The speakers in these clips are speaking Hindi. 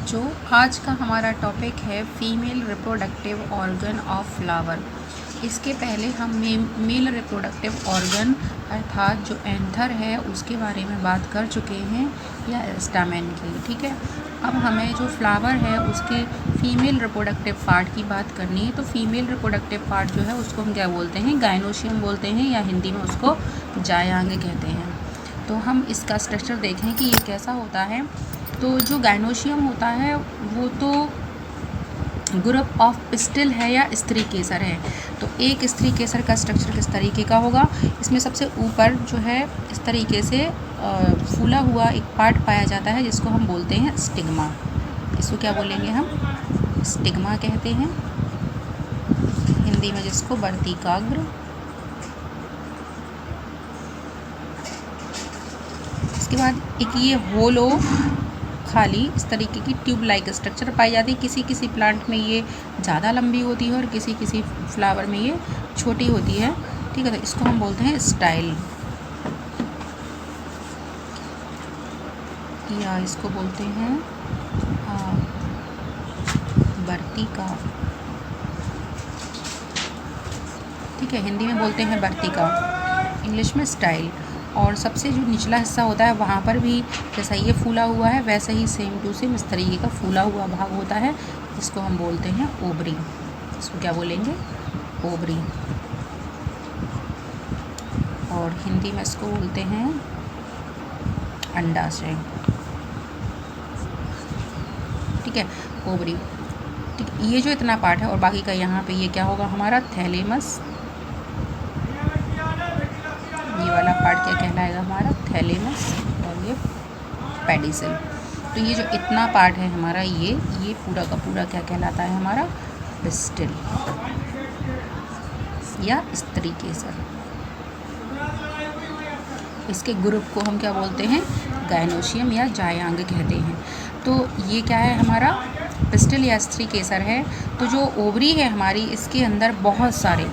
बच्चों, आज का हमारा टॉपिक है female reproductive organ of flower. इसके पहले हम मेल रिप्रोडक्टिव ऑर्गन अर्थात जो एंथर है उसके बारे में बात कर चुके हैं या स्टामेन की। ठीक है, अब हमें जो फ्लावर है उसके फीमेल रिप्रोडक्टिव पार्ट की बात करनी है। तो फीमेल रिप्रोडक्टिव पार्ट जो है उसको हम क्या बोलते हैं? गायनोशियम बोलते हैं या हिंदी में उसको जायांग कहते हैं। तो हम इसका स्ट्रक्चर देखें कि ये कैसा होता है। तो जो गायनोशियम होता है वो तो ग्रुप ऑफ पिस्टिल है या स्त्री केसर है। तो एक स्त्री केसर का स्ट्रक्चर किस तरीके का होगा? इसमें सबसे ऊपर जो है इस तरीके से फूला हुआ एक पार्ट पाया जाता है जिसको हम बोलते हैं स्टिग्मा। इसको क्या बोलेंगे हम? स्टिग्मा कहते हैं, हिंदी में जिसको वर्तिकाग्र। इसके बाद एक ये होलो खाली इस तरीके की ट्यूब लाइक स्ट्रक्चर पाई जाती है। किसी किसी प्लांट में ये ज़्यादा लंबी होती है और किसी किसी फ्लावर में ये छोटी होती है। ठीक है, तो इसको हम बोलते हैं स्टाइल या इसको बोलते हैं वर्तिका। ठीक है, हिंदी में बोलते हैं वर्तिका, इंग्लिश में स्टाइल। और सबसे जो निचला हिस्सा होता है वहाँ पर भी जैसा ये फूला हुआ है वैसे ही सेम टू सेम इस तरीके का फूला हुआ भाग होता है, इसको हम बोलते हैं ओवरी। इसको क्या बोलेंगे? ओवरी। और हिंदी में इसको बोलते हैं अंडाशय। ठीक है, ओवरी। ठीक, ये जो इतना पार्ट है और बाकी का यहाँ पे ये क्या होगा हमारा? थैलेमस। ये वाला पार्ट क्या कहलाएगा हमारा? थैलेमस। और ये पेडिसल। तो ये जो इतना पार्ट है हमारा ये पूरा का पूरा क्या कहलाता है हमारा? पिस्टिल या स्त्री केसर। इसके ग्रुप को हम क्या बोलते हैं? गायनोशियम या जायांग कहते हैं। तो ये क्या है हमारा? पिस्टिल या स्त्री केसर है। तो जो ओवरी है हमारी, इसके अंदर बहुत सारे,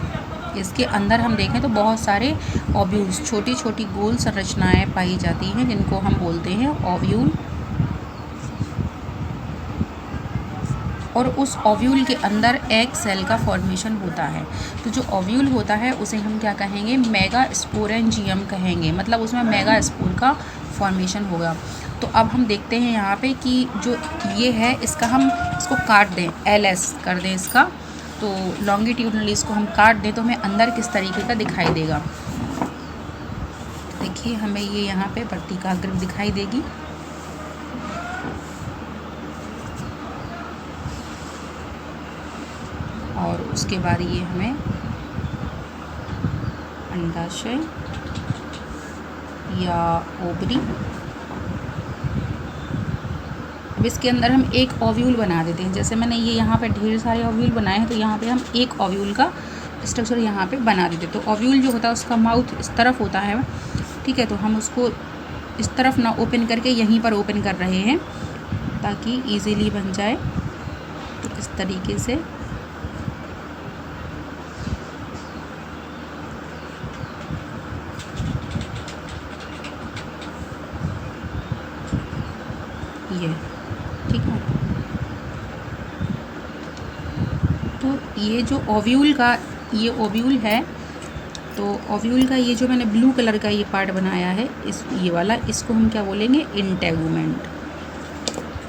इसके अंदर हम देखें तो बहुत सारे ओव्यूल्स, छोटी छोटी गोल संरचनाएं पाई जाती हैं जिनको हम बोलते हैं ओव्यूल। और उस ओव्यूल के अंदर एग सेल का फॉर्मेशन होता है। तो जो ओव्यूल होता है उसे हम क्या कहेंगे? मेगा स्पोरेंजियम कहेंगे, मतलब उसमें मेगा स्पोर का फॉर्मेशन होगा। तो अब हम देखते हैं यहाँ पे कि जो ये है इसका हम इसको काट दें, LS कर दें इसका, तो लॉन्गिट्यूडनली इसको हम काट दें तो हमें अंदर किस तरीके का दिखाई देगा। देखिए हमें ये यहाँ पे वर्तिकाग्र दिखाई देगी। और उसके बाद ये हमें अंडाशय या ओवरी। अब इसके अंदर हम एक ओव्यूल बना देते हैं। जैसे मैंने ये यहाँ पे ढेर सारे ओव्यूल बनाए हैं तो यहाँ पे हम एक ओव्यूल का स्ट्रक्चर यहाँ पे बना देते हैं। तो ओव्यूल जो होता है उसका माउथ इस तरफ होता है। ठीक है, तो हम उसको इस तरफ ना ओपन करके यहीं पर ओपन कर रहे हैं ताकि इजीली बन जाए। तो इस तरीके से ये, ठीक है। तो ये जो ओव्यूल का ये ओव्यूल है, तो ओव्यूल का ये जो मैंने ब्लू कलर का ये पार्ट बनाया है ये वाला, इसको हम क्या बोलेंगे? इंटेगुमेंट।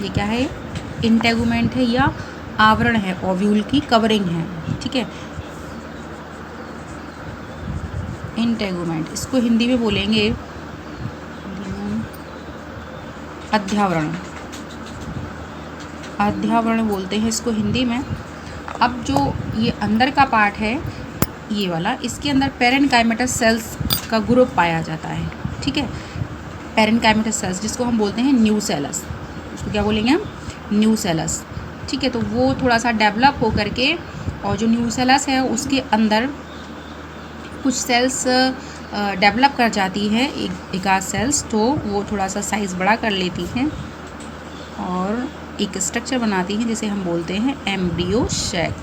ये क्या है? इंटेगुमेंट है या आवरण है, ओव्यूल की कवरिंग है। ठीक है, इंटेगुमेंट। इसको हिंदी में बोलेंगे अध्यावरण। अध्यावरण बोलते हैं इसको हिंदी में। अब जो ये अंदर का पार्ट है ये वाला, इसके अंदर पेरेन्काइमेटस सेल्स का ग्रुप पाया जाता है। ठीक है, पेरेन्काइमेटस सेल्स जिसको हम बोलते हैं न्यूसेलस। उसको क्या बोलेंगे हम? न्यूसेलस। ठीक है, तो वो थोड़ा सा डेवलप हो करके, और जो न्यूसेलस है उसके अंदर कुछ सेल्स डेवलप कर जाती है, एक आध सेल्स, तो वो थोड़ा सा साइज़ बड़ा कर लेती हैं और एक स्ट्रक्चर बनाती हैं जिसे हम बोलते हैं एम्ब्रियो सैक।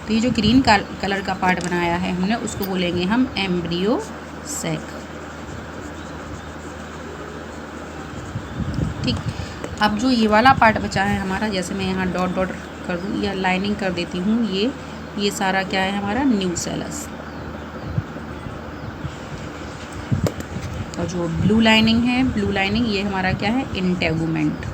तो ये जो ग्रीन कलर का पार्ट बनाया है हमने उसको बोलेंगे हम एम्ब्रियो सैक। ठीक, अब जो ये वाला पार्ट बचा है हमारा, जैसे मैं यहाँ डॉट डॉट कर दूँ या लाइनिंग कर देती हूँ, ये सारा क्या है हमारा न्यूसेलस। और जो ब्लू लाइनिंग है, ब्लू लाइनिंग ये हमारा क्या है इंटेगुमेंट।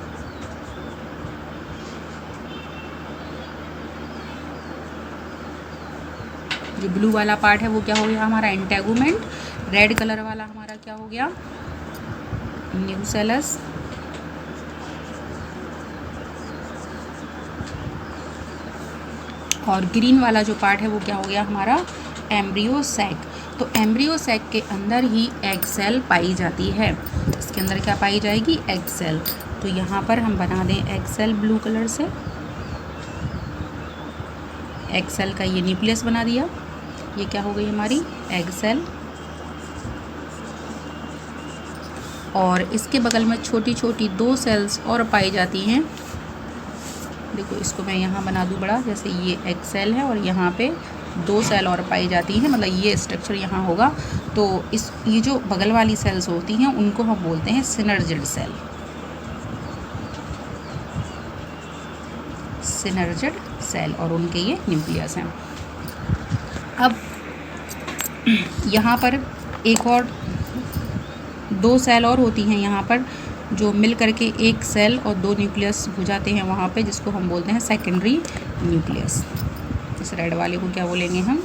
जो ब्लू वाला पार्ट है वो क्या हो गया हमारा इंटेगुमेंट। रेड कलर वाला हमारा क्या हो गया न्यूसेलस। और ग्रीन वाला जो पार्ट है वो क्या हो गया हमारा एम्ब्रियो सैक। तो एम्ब्रियो सैक के अंदर ही एग सेल पाई जाती है। इसके अंदर क्या पाई जाएगी एग सेल। तो यहाँ पर हम बना दें एग सेल ब्लू कलर से। एग सेल का ये न्यूक्लियस बना दिया। ये क्या हो गई हमारी एग सेल। और इसके बगल में छोटी छोटी 2 सेल्स और पाई जाती हैं। देखो इसको मैं यहाँ बना दूँ बड़ा, जैसे ये एग सेल है और यहाँ पे 2 सेल और पाई जाती हैं, मतलब ये स्ट्रक्चर यहाँ होगा। तो ये जो बगल वाली सेल्स होती हैं उनको हम बोलते हैं सिनर्जिड सेल। सिनर्जिड सेल और उनके ये न्यूक्लियस हैं। अब यहाँ पर एक और 2 सेल और होती हैं यहाँ पर, जो मिल करके एक सेल और 2 न्यूक्लियस हो जाते हैं वहाँ पे, जिसको हम बोलते हैं सेकेंडरी न्यूक्लियस। इस रेड वाले को क्या बोलेंगे हम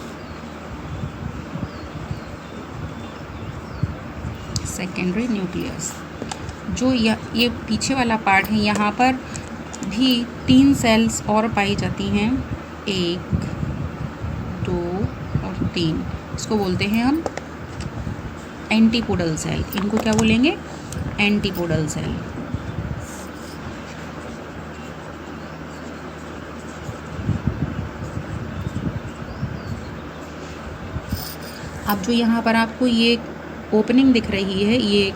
सेकेंडरी न्यूक्लियस। जो ये पीछे वाला पार्ट है यहाँ पर भी 3 सेल्स और पाई जाती हैं, 1 2 और 3। इसको बोलते हैं हम एंटीपोडल सेल। इनको क्या बोलेंगे एंटीपोडल सेल। अब जो यहाँ पर आपको ये ओपनिंग दिख रही है, ये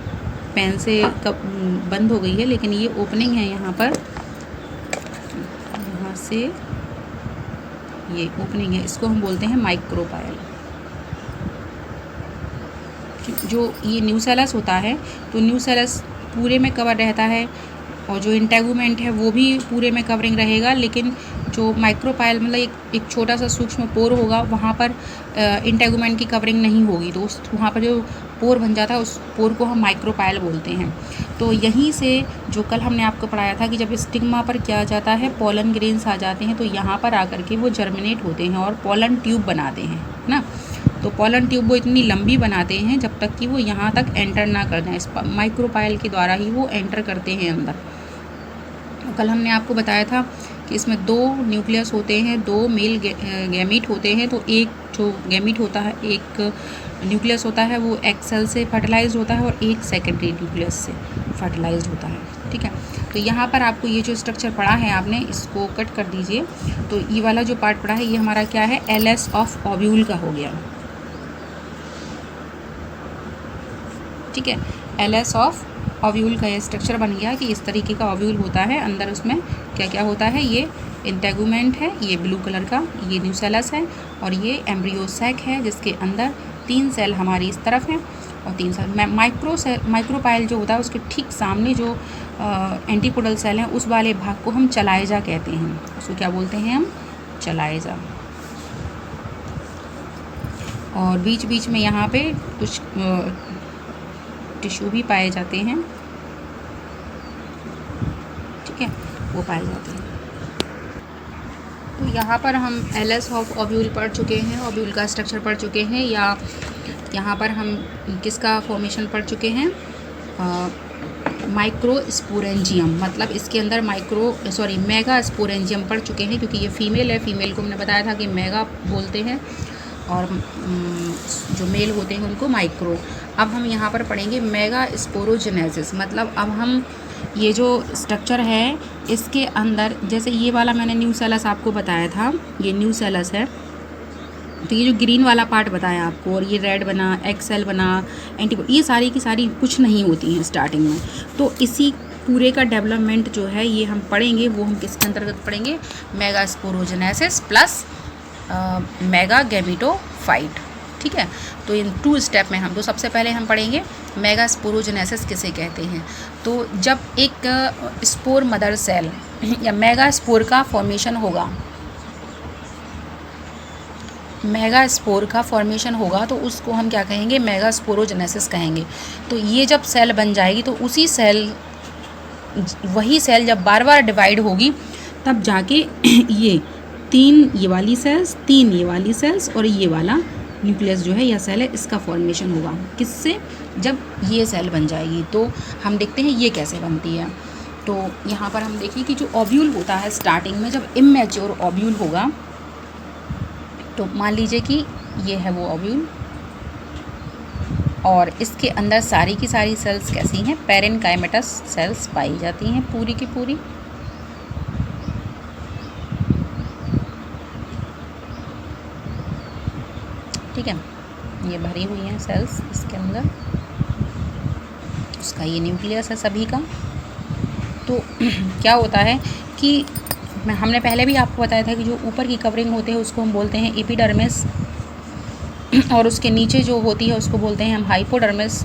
पेन से कब बंद हो गई है, लेकिन ये ओपनिंग है यहाँ पर, यहाँ से ये ओपनिंग है, इसको हम बोलते हैं माइक्रोपाइल। जो ये न्यूसेलस होता है तो न्यूसेलस पूरे में कवर रहता है, और जो इंटेगुमेंट है वो भी पूरे में कवरिंग रहेगा, लेकिन जो माइक्रोपाइल मतलब एक छोटा सा सूक्ष्म पोर होगा, वहाँ पर इंटेगुमेंट की कवरिंग नहीं होगी। तो वहाँ पर जो पोर बन जाता है उस पोर को हम माइक्रोपाइल बोलते हैं। तो यहीं से जो कल हमने आपको पढ़ाया था कि जब स्टिग्मा पर क्या आ जाता है पोलन ग्रेन्स आ जाते हैं, तो यहाँ पर आकर के वो जर्मिनेट होते हैं और पोलन ट्यूब बनाते हैं ना। तो पोलन ट्यूब वो इतनी लंबी बनाते हैं जब तक कि वो यहाँ तक एंटर ना कर जाए, इस माइक्रोपाइल के द्वारा ही वो एंटर करते हैं अंदर। कल हमने आपको बताया था कि इसमें 2 न्यूक्लियस होते हैं, 2 मेल गैमीट होते हैं। तो एक जो गैमीट होता है, एक न्यूक्लियस होता है वो एग सेल से फर्टिलाइज होता है और एक सेकेंडरी न्यूक्लियस से फर्टिलाइज होता है। ठीक है, तो यहाँ पर आपको ये जो स्ट्रक्चर पढ़ा है आपने इसको कट कर दीजिए। तो ये वाला जो पार्ट पढ़ा है ये हमारा क्या है एलएस ऑफ ओव्यूल का हो गया। ठीक है, एलएस ऑफ ओव्यूल का ये स्ट्रक्चर बन गया कि इस तरीके का ओव्यूल होता है। अंदर उसमें क्या क्या होता है, ये इंटेगुमेंट है, ये ब्लू कलर का, ये न्यूसेलस है, और ये एम्ब्रियो सैक है जिसके अंदर 3 सेल हमारी इस तरफ हैं और 3 सेल माइक्रोपाइल जो होता है उसके ठीक सामने जो एंटीपोडल सेल हैं उस वाले भाग को हम चलाइजा कहते हैं। उसको क्या बोलते हैं हम चलाइजा। और बीच बीच में यहाँ पे कुछ टिश्यू भी पाए जाते हैं। ठीक है, वो पाए जाते हैं। तो यहाँ पर हम एलएस ऑफ ओव्यूल पढ़ चुके हैं, ओव्यूल का स्ट्रक्चर पढ़ चुके हैं, या यहाँ पर हम किसका फॉर्मेशन पढ़ चुके हैं माइक्रोस्पोरेंजियम, मतलब इसके अंदर मेगा स्पोरेंजियम पढ़ चुके हैं, क्योंकि ये फीमेल है। फीमेल को हमने बताया था कि मेगा बोलते हैं और जो मेल होते हैं उनको माइक्रो। अब हम यहाँ पर पढ़ेंगे मेगा स्पोरोजेनेसिस, मतलब अब हम ये जो स्ट्रक्चर है इसके अंदर, जैसे ये वाला मैंने न्यूसेलस आपको बताया था, ये न्यूसेलस है। तो ये जो ग्रीन वाला पार्ट बताया आपको, और ये रेड बना, एग सेल बना, एंटीबॉडी, ये सारी की सारी कुछ नहीं होती हैं स्टार्टिंग में। तो इसी पूरे का डेवलपमेंट जो है ये हम पढ़ेंगे, वो हम किसके अंतर्गत पढ़ेंगे mega sporogenesis plus mega gametophyte. ठीक है। तो इन 2 स्टेप में हम तो सबसे पहले हम पढ़ेंगे मेगास्पोरोजेनेसिस किसे कहते हैं। तो जब एक स्पोर मदर सेल या मेगास्पोर का फॉर्मेशन होगा, मेगास्पोर का फॉर्मेशन होगा तो उसको हम क्या कहेंगे, मेगास्पोरोजेनेसिस कहेंगे। तो ये जब सेल बन जाएगी तो वही सेल जब बार बार डिवाइड होगी तब जाके ये 3 ये वाली सेल्स, 3 ये वाली सेल्स और ये वाला न्यूक्लियस जो है या सेल है, इसका फॉर्मेशन होगा। किससे? जब ये सेल बन जाएगी। तो हम देखते हैं ये कैसे बनती है। तो यहाँ पर हम देखिए कि जो ओव्यूल होता है स्टार्टिंग में, जब इमैच्योर ओव्यूल होगा, तो मान लीजिए कि ये है वो ओव्यूल और इसके अंदर सारी की सारी सेल्स कैसी हैं, पैरेनकाइमेटस सेल्स पाई जाती हैं पूरी की पूरी। ठीक है, ये भरी हुई हैं सेल्स इसके अंदर, उसका ये न्यूक्लियस है सभी का। तो क्या होता है कि हमने पहले भी आपको बताया था कि जो ऊपर की कवरिंग होते हैं उसको हम बोलते हैं एपिडर्मिस और उसके नीचे जो होती है उसको बोलते हैं हम हाइपोडर्मिस।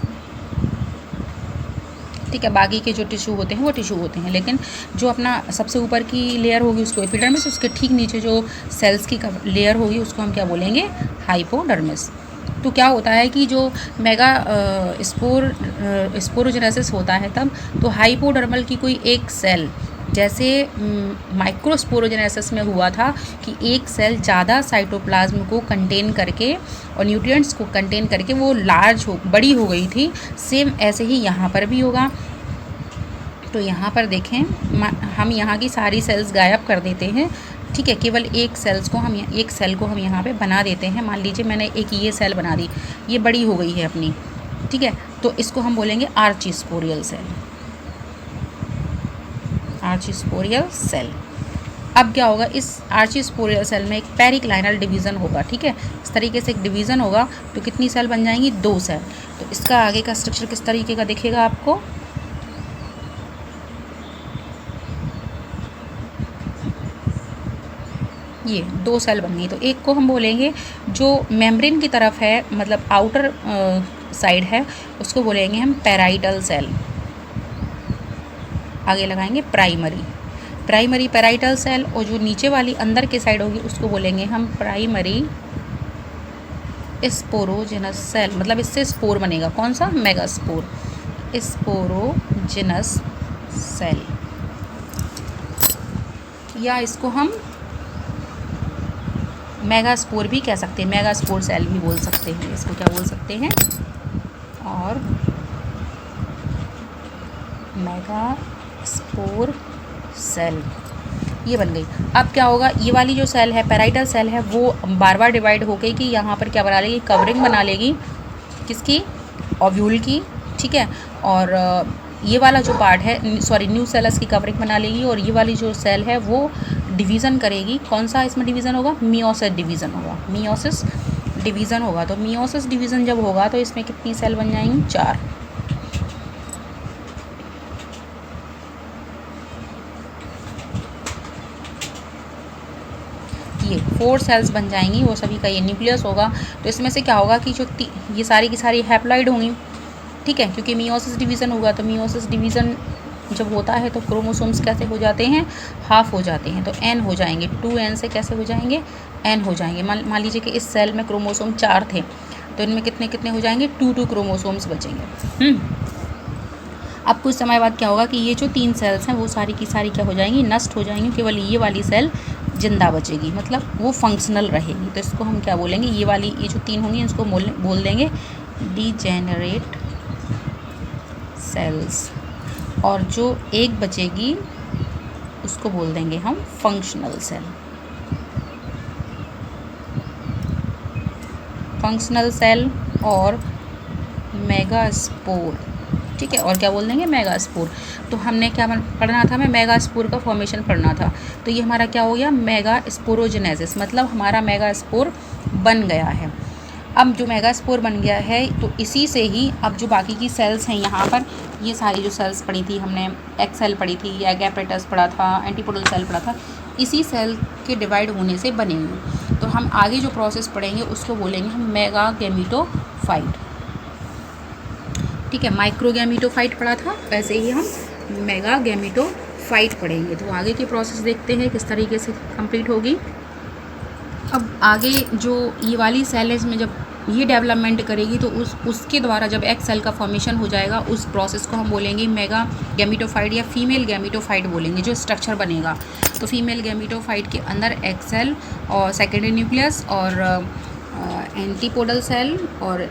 ठीक है, बाकी के जो टिश्यू होते हैं वो टिश्यू होते हैं, लेकिन जो अपना सबसे ऊपर की लेयर होगी उसको एपिडर्मिस, उसके ठीक नीचे जो सेल्स की लेयर होगी उसको हम क्या बोलेंगे, हाइपोडर्मिस। तो क्या होता है कि जो स्पोरोजेनेसिस होता है तब, तो हाइपोडर्मल की कोई एक सेल, जैसे माइक्रोस्पोरोजेनेसिस में हुआ था कि एक सेल ज़्यादा साइटोप्लाज्म को कंटेन करके और न्यूट्रिएंट्स को कंटेन करके वो बड़ी हो गई थी, सेम ऐसे ही यहाँ पर भी होगा। तो यहाँ पर देखें, हम यहाँ की सारी सेल्स गायब कर देते हैं। ठीक है, केवल एक सेल को हम यहाँ पे बना देते हैं। मान लीजिए मैंने एक ये सेल बना दी, ये बड़ी हो गई है अपनी। ठीक है, तो इसको हम बोलेंगे आर्चीस्पोरियल सेल, आर्चीस्पोरियल सेल। अब क्या होगा, इस आर्चीस्पोरियल सेल में एक पेरिक्लाइनल डिवीज़न होगा। ठीक है, इस तरीके से एक डिवीज़न होगा तो कितनी सेल बन जाएंगी, 2 सेल। तो इसका आगे का स्ट्रक्चर किस तरीके का दिखेगा आपको, ये 2 सेल बन गई। तो एक को हम बोलेंगे जो मेम्ब्रेन की तरफ है, मतलब आउटर साइड है, उसको बोलेंगे हम पैराइटल सेल। आगे लगाएंगे प्राइमरी पैराइटल सेल, और जो नीचे वाली अंदर के साइड होगी उसको बोलेंगे हम प्राइमरी स्पोरोजेनस सेल। मतलब इससे स्पोर बनेगा, कौन सा, मेगास्पोर, स्पोरोजेनस सेल, या इसको हम मेगास्पोर भी कह सकते हैं, मेगास्पोर सेल भी बोल सकते हैं, इसको क्या बोल सकते हैं, और मेगास्पोर सेल, ये बन गई। अब क्या होगा, ये वाली जो सेल है, पैराइटल सेल है, वो बार बार डिवाइड हो गई कि यहाँ पर क्या बना लेगी, कवरिंग बना लेगी, किसकी, ओव्यूल की। ठीक है, और ये वाला जो पार्ट है, न्यूसेलस की कवरिंग बना लेगी, और ये वाली जो सेल है वो डिवीज़न करेगी। कौन सा इसमें डिवीज़न होगा, मियोसिस डिवीज़न होगा, मियोसिस डिवीज़न होगा। तो मियोसिस डिवीज़न जब होगा तो इसमें कितनी सेल बन जाएंगी, 4। ये 4 सेल्स बन जाएंगी, वो सभी का ये न्यूक्लियस होगा। तो इसमें से क्या होगा कि जो ये सारी की सारी हैप्लॉइड होंगी। ठीक है, क्योंकि मियोसिस डिवीज़न होगा, तो मियोसिस डिवीज़न जब होता है तो क्रोमोसोम्स कैसे हो जाते हैं, हाफ हो जाते हैं, तो n हो जाएंगे, 2n से कैसे हो जाएंगे, n हो जाएंगे। मान लीजिए कि इस सेल में क्रोमोसोम 4 थे, तो इनमें कितने कितने हो जाएंगे, 2 क्रोमोसोम्स बचेंगे। अब कुछ समय बाद क्या होगा कि ये जो 3 सेल्स हैं वो सारी की सारी क्या हो जाएंगी, नष्ट हो जाएंगी, केवल ये वाली सेल जिंदा बचेगी, मतलब वो फंक्शनल रहेगी। तो इसको हम क्या बोलेंगे, ये जो 3 होंगी इसको बोल देंगे डिजेनरेट सेल्स, और जो एक बचेगी उसको बोल देंगे हम फंक्शनल सेल, फंक्शनल सेल और मेगास्पोर। ठीक है, और क्या बोल देंगे, मेगास्पोर। तो हमने क्या पढ़ना था, हमें मेगास्पोर का फॉर्मेशन पढ़ना था। तो ये हमारा क्या हो गया, मेगास्पोरोजेनेसिस, मतलब हमारा मेगास्पोर बन गया है। अब जो मेगास्पोर बन गया है तो इसी से ही अब जो बाकी की सेल्स हैं यहाँ पर, ये सारी जो सेल्स पढ़ी थी हमने, एक्स सेल पढ़ी थी, एग एपरेटस पढ़ा था, एंटीपोडल सेल पढ़ा था, इसी सेल के डिवाइड होने से बने हुए। तो हम आगे जो प्रोसेस पढ़ेंगे उसको बोलेंगे हम मेगा गैमीटोफाइट। ठीक है, माइक्रो गैमीटोफाइट पढ़ा था, वैसे ही हम मेगा गैमीटोफाइट पढ़ेंगे। तो आगे की प्रोसेस देखते हैं किस तरीके से कंप्लीट होगी। अब आगे जो ये वाली सेल है, इसमें जब ये डेवलपमेंट करेगी तो उसके द्वारा जब एग सेल का फॉर्मेशन हो जाएगा, उस प्रोसेस को हम बोलेंगे मेगा गैमीटोफाइट या फीमेल गैमीटोफाइट बोलेंगे, जो स्ट्रक्चर बनेगा। तो फीमेल गैमीटोफाइट के अंदर एग सेल और सेकेंडरी न्यूक्लियस और एंटीपोडल सेल और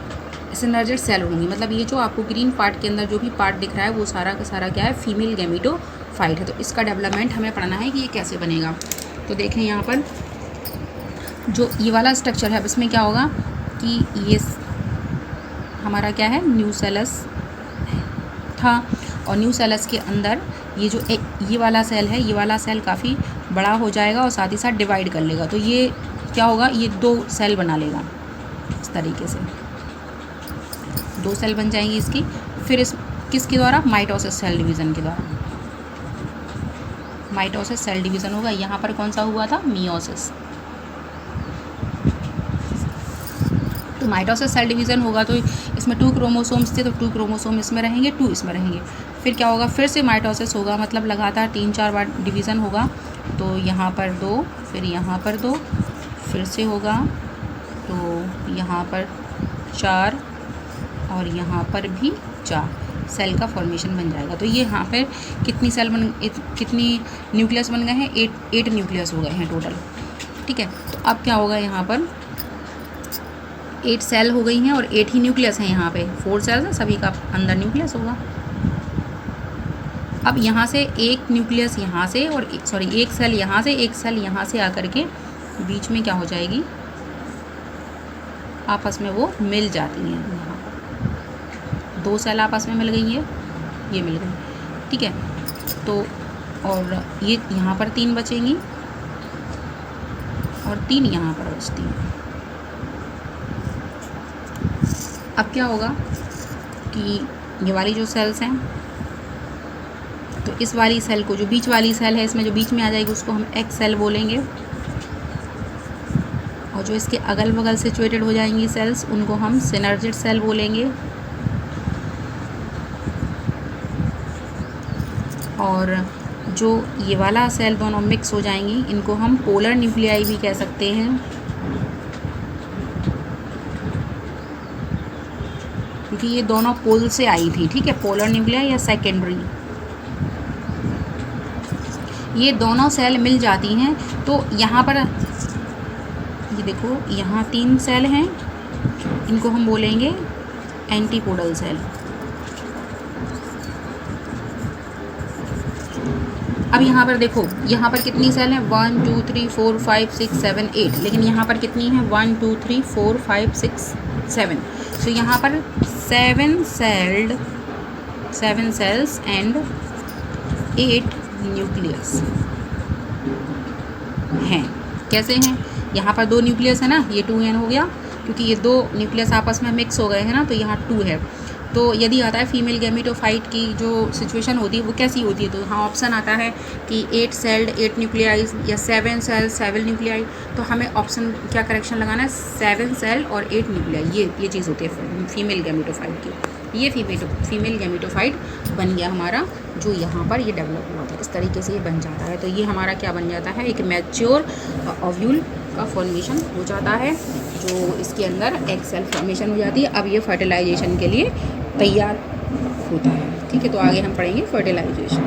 सिनर्जिड सेल होंगी। मतलब ये जो आपको ग्रीन पार्ट के अंदर जो भी पार्ट दिख रहा है वो सारा का सारा क्या है, फीमेल गैमीटोफाइट है। तो इसका डेवलपमेंट हमें पढ़ना है कि ये कैसे बनेगा। तो देखें यहाँ पर जो ये वाला स्ट्रक्चर है, अब इसमें क्या होगा कि ये हमारा क्या है, न्यूसेलस था, और न्यूसेलस के अंदर ये जो ये वाला सेल है, ये वाला सेल काफ़ी बड़ा हो जाएगा और साथ ही साथ डिवाइड कर लेगा। तो ये क्या होगा, ये 2 सेल बना लेगा। इस तरीके से 2 सेल बन जाएंगी इसकी। फिर इस किसके द्वारा, माइटोसिस सेल डिवीज़न के द्वारा। माइटोसिस सेल डिवीज़न होगा। यहाँ पर कौन सा हुआ था, मियोसिस। तो माइटोसिस सेल डिवीज़न होगा तो इसमें 2 क्रोमोसोम्स थे, तो 2 क्रोमोसोम इसमें रहेंगे, 2 इसमें रहेंगे। फिर क्या होगा, फिर से माइटोसिस होगा, मतलब लगातार 3-4 बार डिवीज़न होगा। तो यहाँ पर 2, फिर यहाँ पर 2, फिर से होगा, तो यहाँ पर 4 और यहाँ पर भी 4 सेल का फॉर्मेशन बन जाएगा। तो ये यहाँ पर कितनी न्यूक्लियस बन गए हैं, 8 न्यूक्लियस हो गए हैं टोटल। ठीक है, तो अब क्या होगा, यहाँ पर 8 सेल हो गई हैं और 8 ही न्यूक्लियस हैं। यहाँ पे 4 सेल्स हैं, सभी का अंदर न्यूक्लियस होगा। अब यहाँ से एक न्यूक्लियस यहाँ से और एक सेल यहाँ से, एक सेल यहाँ से आकर के बीच में क्या हो जाएगी, आपस में वो मिल जाती हैं। यहाँ पर 2 सेल आपस में मिल गई है, ये मिल गई। ठीक है, तो और ये यहाँ पर 3 बचेंगी और 3 यहाँ पर बचती हैं। अब क्या होगा कि ये वाली जो सेल्स हैं, तो इस वाली सेल को, जो बीच वाली सेल है, इसमें जो बीच में आ जाएगी उसको हम एग सेल बोलेंगे, और जो इसके अगल बगल सिचुएटेड हो जाएंगी सेल्स, उनको हम सिनर्जिड सेल बोलेंगे। और जो ये वाला सेल दोनों मिक्स हो जाएंगी, इनको हम पोलर न्यूक्लियाई भी कह सकते हैं, क्योंकि ये दोनों पोल से आई थी। ठीक है, पोलर न्यूक्लियाई या सेकेंडरी, ये दोनों सेल मिल जाती हैं। तो यहाँ पर ये देखो, यहाँ 3 सेल हैं, इनको हम बोलेंगे एंटीपोडल सेल। अब यहाँ पर देखो, यहाँ पर कितनी सेल हैं, 1 2 3 4 5 6 7 8, लेकिन यहाँ पर कितनी है, 1 2 3 4 5 6 7। तो यहाँ पर 7 सेल्स एंड 8 न्यूक्लियस हैं। कैसे हैं, यहाँ पर 2 न्यूक्लियस है ना, ये 2n हो गया, क्योंकि ये 2 न्यूक्लियस आपस में मिक्स हो गए हैं ना, तो यहाँ 2 है। तो यदि आता है फीमेल गैमीटोफाइट की जो सिचुएशन होती है वो कैसी होती है, तो यहाँ ऑप्शन आता है कि 8 सेल्ड 8 न्यूक्लियाई या 7 सेल 7 न्यूक्लियाई। तो हमें ऑप्शन क्या करेक्शन लगाना है, 7 सेल और 8 न्यूक्लियाई, ये चीज़ होती है फीमेल गैमीटोफाइट की। ये फीमेल गैमीटोफाइट बन गया हमारा, जो यहाँ पर ये डेवलप हुआ था। इस तरीके से ये बन जाता है। तो ये हमारा क्या बन जाता है, एक मैच्योर ओव्यूल का फॉर्मेशन हो जाता है, जो इसके अंदर एग सेल फॉर्मेशन हो जाती है। अब ये फर्टिलाइजेशन के लिए तैयार होता है। ठीक है, तो आगे हम पढ़ेंगे फर्टिलाइजेशन।